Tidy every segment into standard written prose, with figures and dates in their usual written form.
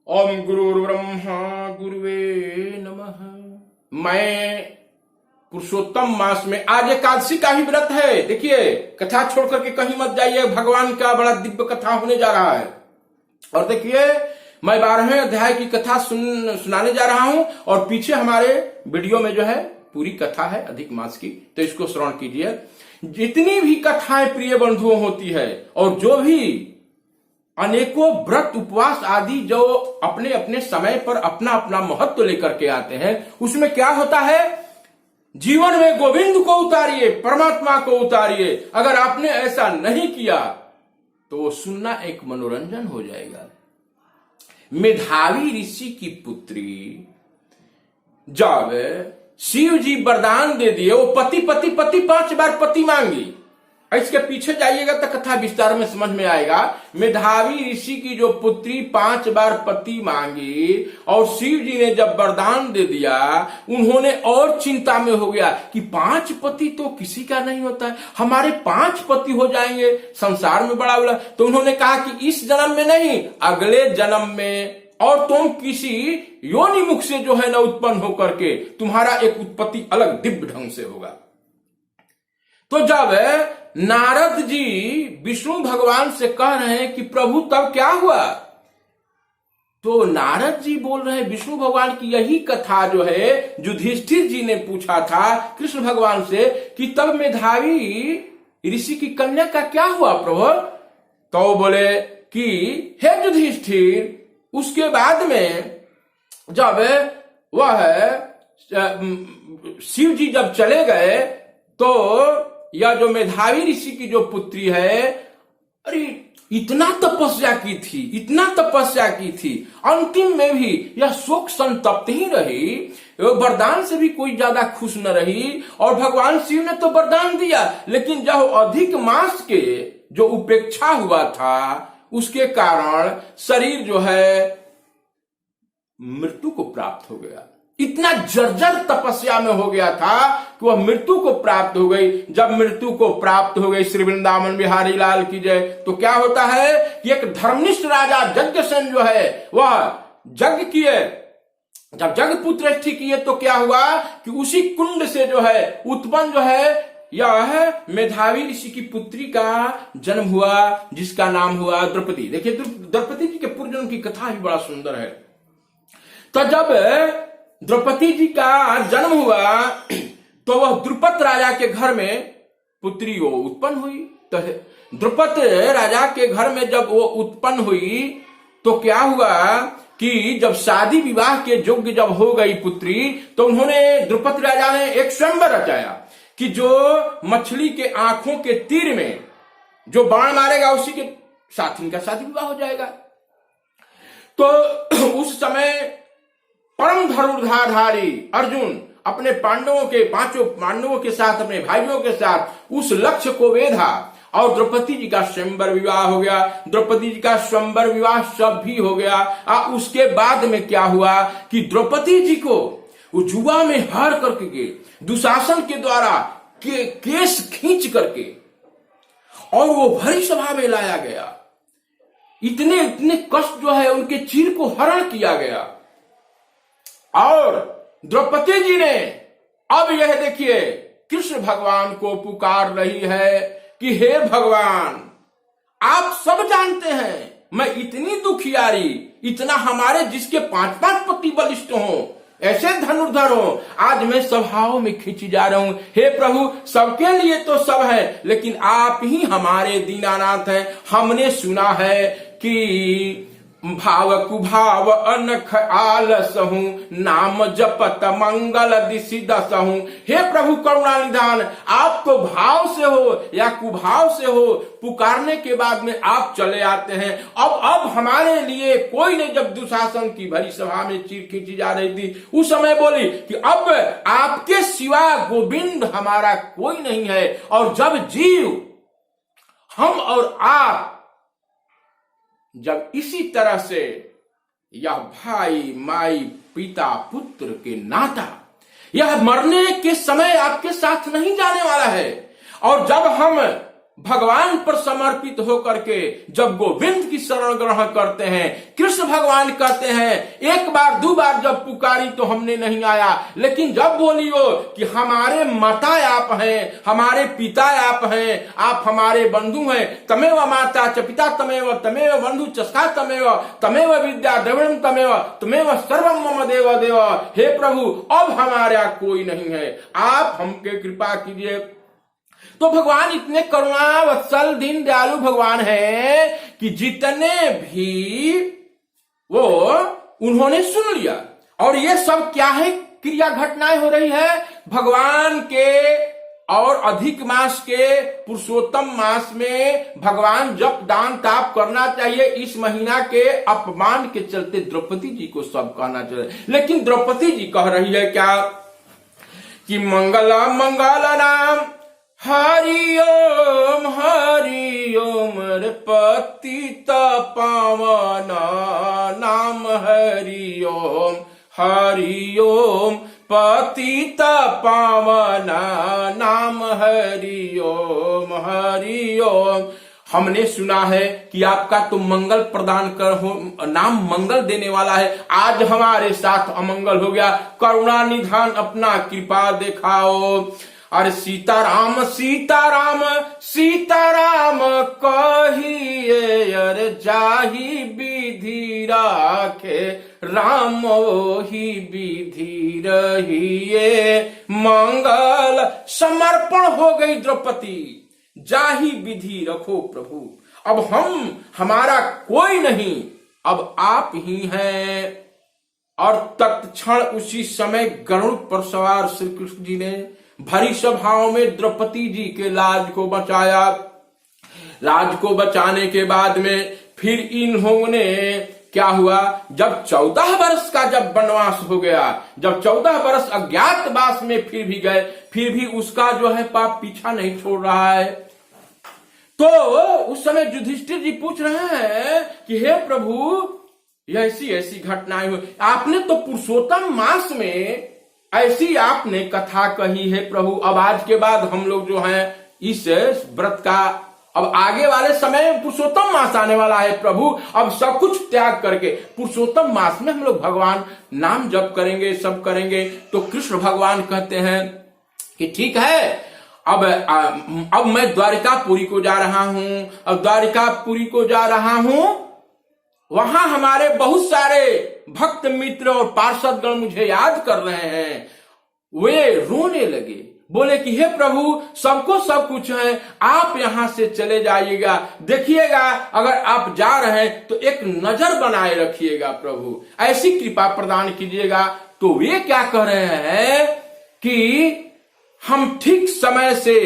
ओम गुरुर्ब्रह्मा गुरुवे नमः। मैं पुरुषोत्तम मास में आज एकादशी का ही व्रत है। देखिए, कथा छोड़ करके कहीं मत जाइए, भगवान का बड़ा दिव्य कथा होने जा रहा है। और देखिए, मैं 12वें अध्याय की कथा सुनाने जा रहा हूं और पीछे हमारे वीडियो में जो है पूरी कथा है अधिक मास की, तो इसको श्रवण कीजिए। जितनी भी कथाएं प्रिय बंधुओं होती है और जो भी अनेकों व्रत उपवास आदि जो अपने अपने समय पर अपना अपना महत्व लेकर के आते हैं, उसमें क्या होता है, जीवन में गोविंद को उतारिए, परमात्मा को उतारिए। अगर आपने ऐसा नहीं किया तो सुनना एक मनोरंजन हो जाएगा। मेधावी ऋषि की पुत्री जब शिव जी वरदान दे दिए, वो पति पति पति 5 बार पति मांगी। इसके पीछे जाइएगा तो कथा विस्तार में समझ में आएगा। मेधावी ऋषि की जो पुत्री 5 बार पति मांगी और शिव जी ने जब वरदान दे दिया, उन्होंने और चिंता में हो गया कि 5 पति तो किसी का नहीं होता है, हमारे 5 पति हो जाएंगे, संसार में बड़ा उला। तो उन्होंने कहा कि इस जन्म में नहीं, अगले जन्म में, और तुम किसी योनि मुख से जो है ना उत्पन्न होकर के तुम्हारा एक उत्पत्ति अलग दिव्य ढंग से होगा। तो जब नारद जी विष्णु भगवान से कह रहे हैं कि प्रभु तब क्या हुआ, तो नारद जी बोल रहे हैं विष्णु भगवान की यही कथा जो है युधिष्ठिर जी ने पूछा था कृष्ण भगवान से कि तब मेधावी ऋषि की कन्या का क्या हुआ प्रभु। तो बोले कि हे युधिष्ठिर, उसके बाद में जब वह शिव जी जब चले गए तो यह जो मेधावी ऋषि की जो पुत्री है, अरे इतना तपस्या की थी, इतना तपस्या की थी, अंतिम में भी यह शोक संतप्त ही रही, वरदान से भी कोई ज्यादा खुश न रही। और भगवान शिव ने तो वरदान दिया, लेकिन जब अधिक मास के जो उपेक्षा हुआ था उसके कारण शरीर जो है मृत्यु को प्राप्त हो गया। इतना जर्जर तपस्या में हो गया था कि वह मृत्यु को प्राप्त हो गई। जब मृत्यु को प्राप्त हो गई, श्री वृंदावन बिहारी लाल की जय, तो क्या होता है कि एक धर्मनिष्ठ राजा यज्ञसेन जो है वह यज्ञ किए। जब यज्ञ पुत्रष्टि किए तो क्या हुआ कि उसी कुंड से जो है उत्पन्न जो है यह मेधावी ऋषि की पुत्री का जन्म हुआ, जिसका नाम हुआ द्रौपदी। देखिए, द्रौपदी जी के पूर्वजन्म की कथा भी बड़ा सुंदर है। तो जब द्रौपदी जी का जन्म हुआ तो वह द्रुपद राजा के घर में पुत्री वो उत्पन्न हुई। तो द्रुपद राजा के घर में जब वो उत्पन्न हुई तो क्या हुआ कि जब शादी विवाह के योग्य जब हो गई पुत्री, तो उन्होंने द्रुपद राजा ने एक स्वयंवर रचाया कि जो मछली के आंखों के तीर में जो बाण मारेगा उसी के साथ इनका शादी विवाह हो जाएगा। तो उस समय परम धनुर्धारी अर्जुन अपने पांडवों के 5 पांडवों के साथ, अपने भाइयों के साथ उस लक्ष्य को वेधा और द्रौपदी जी का स्वयंवर विवाह हो गया। द्रौपदी जी का स्वयंवर विवाह सब भी हो गया। उसके बाद में क्या हुआ कि द्रौपदी जी को वो जुआ में हार करके दुशासन के द्वारा केस खींच करके और वो भरी सभा में लाया गया। इतने इतने कष्ट जो है उनके चीर को हरण किया गया। और द्रौपदी जी ने अब यह देखिए कृष्ण भगवान को पुकार रही है कि हे भगवान, आप सब जानते हैं मैं इतनी दुखियारी, इतना हमारे जिसके 5 पति बलिष्ठ हों, ऐसे धनुर्धर हो, आज मैं सभाओं में खींची जा रहा हूं। हे प्रभु, सबके लिए तो सब है, लेकिन आप ही हमारे दीनानाथ हैं। हमने सुना है कि भाव कुभाव अनख आलसहूं, नाम जपत मंगल दिशि दसहूं। हे प्रभु करुणा निधान, आप तो भाव से हो या कुभाव से हो, पुकारने के बाद में आप चले आते हैं। अब हमारे लिए कोई नहीं। जब दुशासन की भरी सभा में चीर खींची जा रही थी, उस समय बोली कि अब आपके सिवा गोविंद हमारा कोई नहीं है। और जब जीव, हम और आप, जब इसी तरह से यह भाई माई पिता पुत्र के नाता यह मरने के समय आपके साथ नहीं जाने वाला है। और जब हम भगवान पर समर्पित होकर के जब गोविंद की शरण ग्रहण करते हैं, कृष्ण भगवान कहते हैं एक बार दो बार जब पुकारी तो हमने नहीं आया, लेकिन जब बोलियो कि हमारे माता आप हैं, हमारे पिता आप हैं, आप हमारे बंधु हैं, तमेव माता च पिता तमेव तमेव बंधु चस्का तमेव तमेव विद्या द्रविणम तमेव तमेव सर्वम मम देव देव, हे प्रभु अब हमारा कोई नहीं है, आप हमके कृपा कीजिए। तो भगवान इतने करुणा वत्सल दीन दयालु भगवान है कि जितने भी वो उन्होंने सुन लिया। और ये सब क्या है, क्रिया घटनाएं हो रही है भगवान के और अधिक मास के पुरुषोत्तम मास में भगवान जप दान ताप करना चाहिए। इस महीना के अपमान के चलते द्रौपदी जी को सब कहना चाहिए, लेकिन द्रौपदी जी कह रही है क्या कि मंगल मंगल नाम हरि ओम पतित पावन नाम हरि ओम पतित पावन नाम हरि ओम। हमने सुना है कि आपका तो मंगल प्रदान कर हो, नाम मंगल देने वाला है, आज हमारे साथ अमंगल हो गया, करुणा निधान अपना कृपा दिखाओ। अरे सीताराम सीताराम सीताराम कहिए, अरे जाही विधि राखे राम वही विधि रहिए। मंगल समर्पण हो गई द्रौपदी, जाही विधि रखो प्रभु, अब हमारा कोई नहीं, अब आप ही हैं। और तत्क्षण उसी समय गरुड़ पर सवार श्री कृष्ण जी ने भरी सभाओं में द्रौपदी जी के लाज को बचाया। लाज को बचाने के बाद में फिर इन्होंने क्या हुआ, जब 14 वर्ष का जब वनवास हो गया, जब 14 वर्ष अज्ञातवास में फिर भी गए, फिर भी उसका जो है पाप पीछा नहीं छोड़ रहा है। तो उस समय युधिष्ठिर जी पूछ रहे हैं कि हे प्रभु ऐसी ऐसी घटनाएं हुई, आपने तो पुरुषोत्तम मास में ऐसी आपने कथा कही है प्रभु, अब आज के बाद हम लोग जो हैं इस व्रत का, अब आगे वाले समय में पुरुषोत्तम मास आने वाला है प्रभु, अब सब कुछ त्याग करके पुरुषोत्तम मास में हम लोग भगवान नाम जप करेंगे, सब करेंगे। तो कृष्ण भगवान कहते हैं कि ठीक है, अब मैं द्वारिकापुरी को जा रहा हूं, अब द्वारिकापुरी को जा रहा हूं, वहां हमारे बहुत सारे भक्त मित्र और पार्षदगण मुझे याद कर रहे हैं। वे रोने लगे, बोले कि हे प्रभु सबको सब कुछ है, आप यहां से चले जाइएगा, देखिएगा अगर आप जा रहे हैं तो एक नजर बनाए रखिएगा प्रभु, ऐसी कृपा प्रदान कीजिएगा। तो वे क्या कह रहे हैं कि हम ठीक समय से,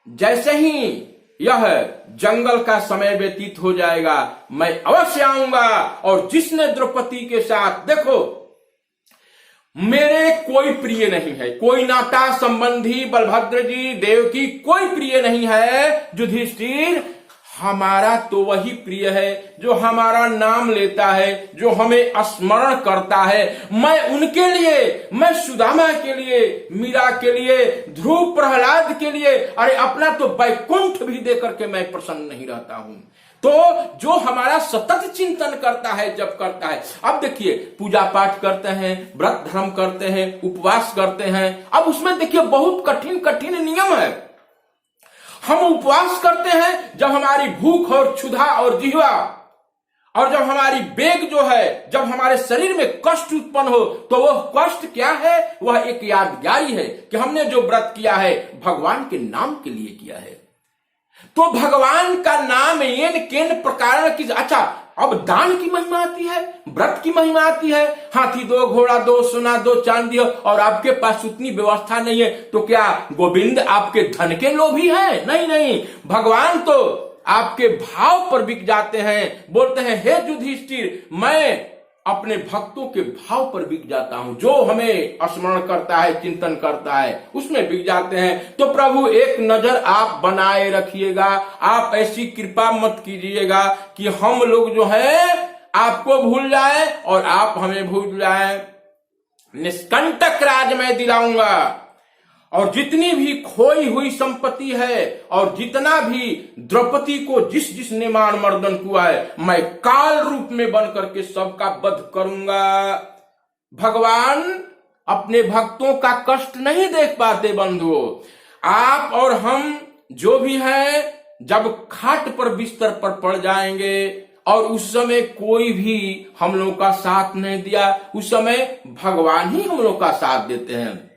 जैसे ही यह जंगल का समय व्यतीत हो जाएगा, मैं अवश्य आऊंगा। और जिसने द्रौपदी के साथ, देखो मेरे कोई प्रिय नहीं है, कोई नाता संबंधी बलभद्र जी देवकी कोई प्रिय नहीं है, युधिष्ठिर हमारा तो वही प्रिय है जो हमारा नाम लेता है, जो हमें स्मरण करता है। मैं उनके लिए, मैं सुदामा के लिए, मीरा के लिए, ध्रुव प्रहलाद के लिए, अरे अपना तो वैकुंठ भी देकर के मैं प्रसन्न नहीं रहता हूं। तो जो हमारा सतत चिंतन करता है, जब करता है, अब देखिए पूजा पाठ करते हैं, व्रत धर्म करते हैं, उपवास करते हैं, अब उसमें देखिए बहुत कठिन कठिन नियम है। हम उपवास करते हैं जब हमारी भूख और क्षुधा और जिह्वा और जब हमारी वेग जो है, जब हमारे शरीर में कष्ट उत्पन्न हो, तो वह कष्ट क्या है, वह एक यादगारी है कि हमने जो व्रत किया है भगवान के नाम के लिए किया है। तो भगवान का नाम येन केन प्रकार की, अच्छा अब दान की महिमा आती है, व्रत की महिमा आती है, हाथी दो, घोड़ा दो, सोना दो, चांदी हो, और आपके पास उतनी व्यवस्था नहीं है, तो क्या गोविंद आपके धन के लोभी हैं? नहीं नहीं, भगवान तो आपके भाव पर बिक जाते हैं। बोलते हैं हे युधिष्ठिर, मैं अपने भक्तों के भाव पर बिक जाता हूं, जो हमें स्मरण करता है, चिंतन करता है, उसमें बिक जाते हैं। तो प्रभु एक नजर आप बनाए रखिएगा, आप ऐसी कृपा मत कीजिएगा कि हम लोग जो है आपको भूल जाए और आप हमें भूल जाए। निष्कंटक राज मैं दिलाऊंगा और जितनी भी खोई हुई संपत्ति है और जितना भी द्रौपदी को जिस जिस ने मान मर्दन हुआ है, मैं काल रूप में बन करके सबका वध करूंगा। भगवान अपने भक्तों का कष्ट नहीं देख पाते बंधुओं। आप और हम जो भी हैं, जब खाट पर बिस्तर पर पड़ जाएंगे और उस समय कोई भी हम लोग का साथ नहीं दिया, उस समय भगवान ही हम लोग का साथ देते हैं।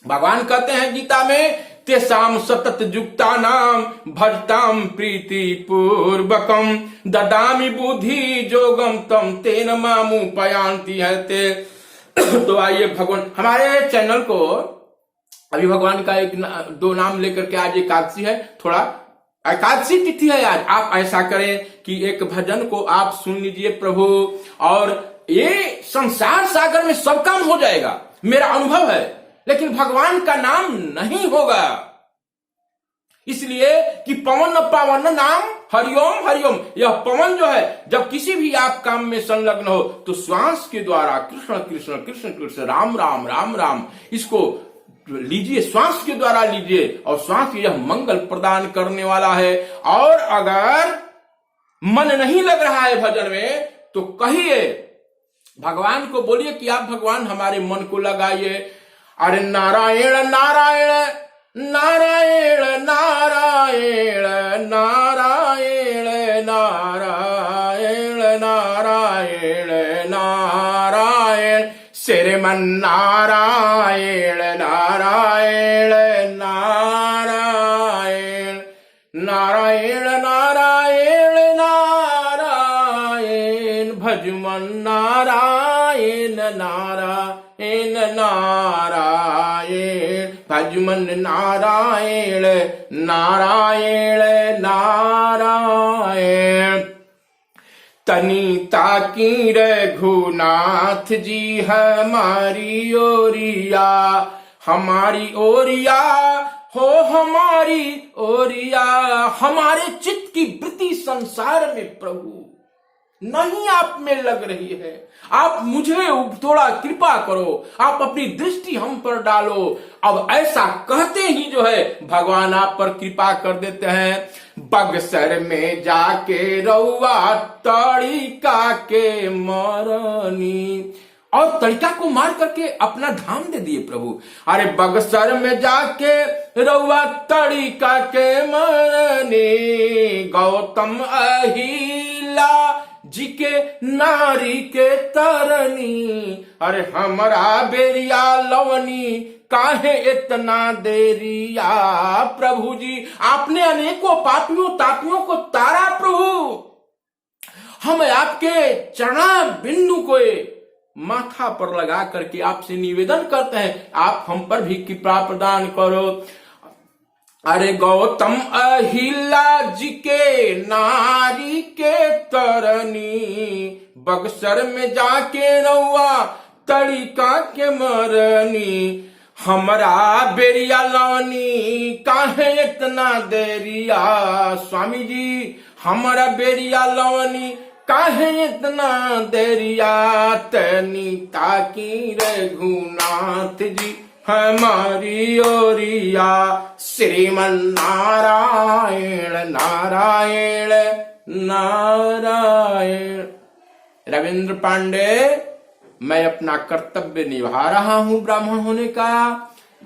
भगवान कहते हैं गीता में, तेसाम सतत युक्ता नाम भजताम प्रीति पूर्वकम ददामि बुद्धि जोगम तम तेन मामु पयांति है ते। तो आइए भगवान हमारे चैनल को, अभी भगवान का दो नाम लेकर के, आज एकादशी है, थोड़ा एकादशी तिथि है आज। आप ऐसा करें कि एक भजन को आप सुन लीजिए प्रभु, और ये संसार सागर में सब काम हो जाएगा, मेरा अनुभव है, लेकिन भगवान का नाम नहीं होगा। इसलिए कि पवन पावन नाम हरिओम हरिओम। यह पवन जो है, जब किसी भी आप काम में संलग्न हो तो श्वास के द्वारा कृष्ण कृष्ण कृष्ण कृष्ण राम राम राम राम, इसको लीजिए, श्वास के द्वारा लीजिए, और श्वास यह मंगल प्रदान करने वाला है। और अगर मन नहीं लग रहा है भजन में, तो कहिए, भगवान को बोलिए कि आप भगवान हमारे मन को लगाइए। अरे नारायण नारायण नारायण नारायण नारायण नारायण नारायण नारायण श्रीमन नारायण नारायण नारायण नारायण नारायण नारायण भजमन नारायण नारायण नारायण भजमन नारायण नारायण नारायण। तनीता की रघुनाथ जी हमारी ओरिया, हमारी ओरिया हो हमारी ओरिया। हमारे चित्त की वृत्ति संसार में प्रभु नहीं आप में लग रही है, आप मुझे थोड़ा कृपा करो, आप अपनी दृष्टि हम पर डालो। अब ऐसा कहते ही जो है भगवान आप पर कृपा कर देते हैं। बगसर में जाके रउआ तड़िका के मरनी, और तड़िका को मार करके अपना धाम दे दिए प्रभु। अरे बगसर में जाके रउआ तड़िका के मरनी, गौतम अहिला जी के नारी के तरनी। अरे हमारा बेरिया लवनी काहे इतना देरिया। प्रभु जी आपने अनेकों पापियों तापियों को तारा प्रभु, हम आपके चरणा बिंदु को माथा पर लगा करके आपसे निवेदन करते हैं, आप हम पर भी कृपा प्रदान करो। अरे गौतम अहिला जी के नारी के तरनी, बक्सर में जाके रउआ तड़िका के मरनी। हमरा बेरिया लवनी काहे इतना देरिया। स्वामी जी हमारा बेरिया लवनी काहे इतना देरिया। तनीता की रघुनाथ जी हमारी ओरिया, श्रीमन नारायण नारायण नारायण। रविंद्र पांडे, मैं अपना कर्तव्य निभा रहा हूं ब्राह्मण होने का।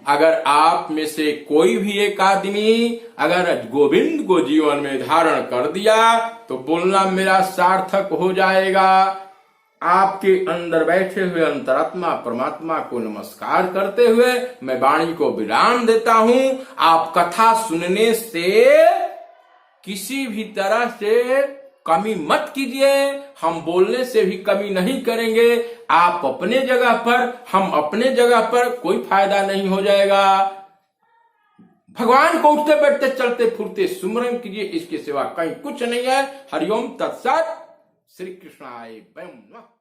अगर आप में से कोई भी एक आदमी अगर गोविंद को जीवन में धारण कर दिया तो बोलना मेरा सार्थक हो जाएगा। आपके अंदर बैठे हुए अंतरात्मा परमात्मा को नमस्कार करते हुए मैं वाणी को विराम देता हूं। आप कथा सुनने से किसी भी तरह से कमी मत कीजिए, हम बोलने से भी कमी नहीं करेंगे। आप अपने जगह पर, हम अपने जगह पर, कोई फायदा नहीं हो जाएगा। भगवान को उठते बैठते चलते फूरते सुमरन कीजिए, इसके सिवा कहीं कुछ नहीं है। हरिओम तत्सत। श्री कृष्णाय वयम नमः।